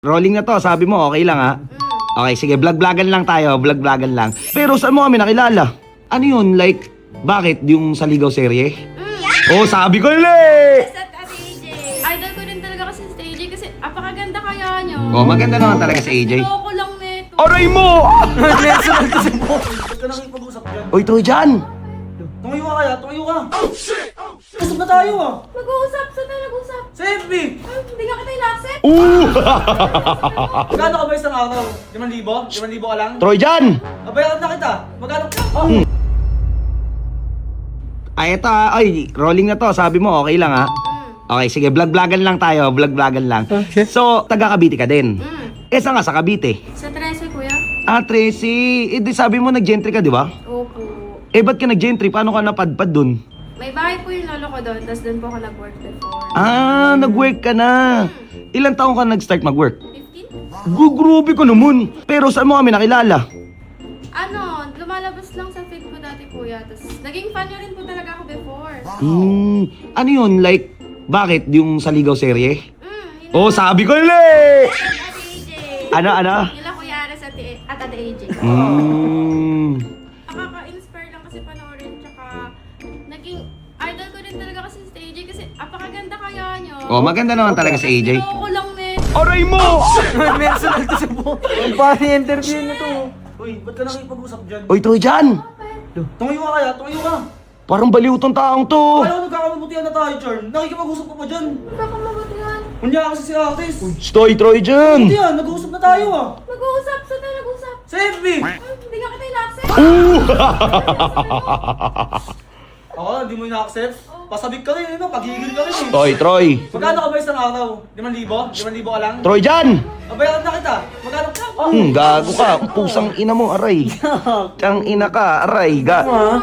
Rolling na to, sabi mo, okay lang ha? Okay, sige, vlog-vlogan lang tayo, vlog-vlogan lang. Pero saan mo kami nakilala? Ano yun, like, bakit yung sa Ligaw serye? Oh, sabi ko ulit! Sa AJ. Idol ko rin talaga kasi sa AJ kasi apakaganda kaya nyo. Oh, maganda naman talaga si AJ. Loko lang neto. Aray mo! Nelson, kasi mo. Ba't ka nakipag-usap dyan? Oy, Troy dyan! Tumayo ka kaya, tumayo ka. Usap na tayo ah. Mag-uusap, saan tayo nag-usap? Sa FB. Ay, hindi nga kita in-accept. Magkano ka ba isang araw? 5,000? 5,000 ka lang? Troy dyan! Abayaran na kita. Magkano ka? Ay, ito ha. Ay, rolling na to, sabi mo, okay lang ha? Okay, sige, vlog-vlogan lang tayo, vlog-vlogan lang. Okay. So, taga Cavite ka din? Eh, saan ka sa Cavite? Sa 13, kuya? Ah, Tracy. Eh, di sabi mo nag-gentry ka, di ba? Opo. Eh, ba't ka nag-gentry? Paano ka napadpad dun? May bahay po yung lolo ko doon, tapos doon po ako nag-work before. Ah, nag-work ka na. Ilang taong ka nag-start mag-work? 15? Grabe ka naman. Pero saan mo kami nakilala? Ano, lumalabas lang sa feed ko dati, kuya. Tapos naging fan nyo rin po talaga ako before. Ano yun? Like, bakit yung sa Ligaw serye? Yun Oh, sabi ko ulit! At AJ. Ano? Nila Kuya Ares at Ate AJ. Nakaka-inspire lang kasi panoorin. Tsaka, naging idol ko rin talaga kasi sa AJ kasi apakaganda kaya nyo. Oh, maganda naman talaga si AJ. Loko lang neto. Aray mo! Nelson, kasi mo. Ang pari interview na to. Uy, ba't ka nakipag-usap dyan? Oy, Troy dyan! Tumayo ka kaya, tumayo ka. Parang baliw tong taong to. Ayaw, nagkakamabutihan na tayo, Charm. Nakikipag-usap ka pa dyan. Magkakamabutihan. Kunya kasi si Artis. Stoy, Troy dyan! Hindi yan, nag-uusap na tayo ah. Mag-uusap, saan tayo nag-usap? Sa FB. Ay, hindi nga kita in-accept. Ako, hindi mo ina-accept. Pasabik ka rin, paghigil ka rin eh. Oy, Troy. Magkano ka ba isang araw? 5,000? 5,000 ka lang? Troy dyan! Abayaran na kita. Magkano ka? Gago ka. Pusang ina mo, aray. Tiyang ina ka, aray. Mama,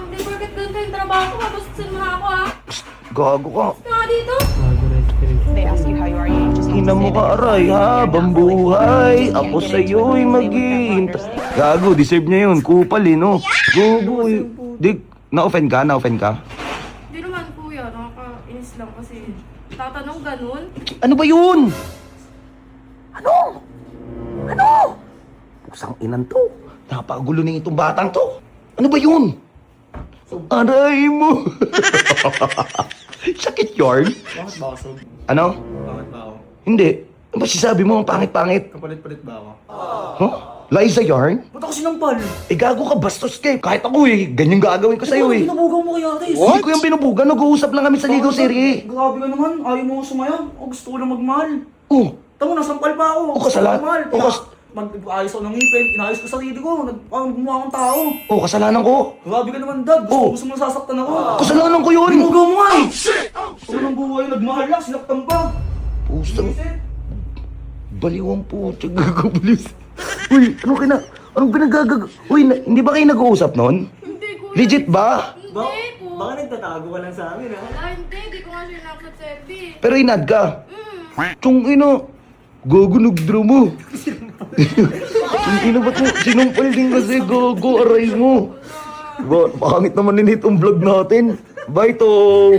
hindi porket doon kayong trabaho ko, bastusin mo na ako ha. Gago ka. Nga dito. They ask you how you are, you just Ina mo ka, aray, habang buhay. Ako sa'yo'y maghihintay. Gago, deserve niya yun. Kupal eh, no? Gago eh. Di, na-offend ka? Na-offend ka? Hindi naman kuya, nakakainis lang kasi tatanong ganun. Ano ba yun? Ano? Pusang inan to. Napakagulo na itong batang to. Ano ba yun? Aray mo. Sakit yarn. Bakit ba ako sob? Ano? Bakit ba ako? Hindi. Ano ba sinasabi mo? Ang pangit-pangit. Kapalit-palit ba ako? Huh? Liza yarn? Ba't ako sinampal? Eh gago ka, bastos ka eh. Kahit ako eh, ganyan gagawin ko sa'yo eh. Pinabugaw mo kay Artis. Hindi ko yung binubugan, nag-uusap lang kami sa Ligaw serye. Grabe ka naman, ayaw mo sumaya. O gusto ko lang magmahal. Oh, Tama, nasampal pa ako. O, kasalanan. Magmahal. O, Mag-ayos ako ng ngipin, inayos ko sarili ko. Gumawa akong tao. oh, kasalanan ko. Grabe ka naman, Dad. Oh. Gusto mo nasasaktan ako. Kasalanan ko yun. Binugaw mo nga eh. Ako ng buhay, nagmahal lang, sinaktan pa. Pusang Isip. baliwang po. Gagabaliw. Uy, ano ka na? Anong pinagagag... Uy, hindi ba kayo nag-uusap nun? Hindi kuya. Legit ba? Hindi po. Baka nagtatago ka lang sa amin, ha? Wala, hindi ko nga siya in-accept sa FB. Pero inad ka. Tsong ino. Gogo nagdra mo. Tsong ino ba't mo? Sinumpal din kasi. Gogo, aray mo. Ba, pangit naman din itong vlog natin. Bye to.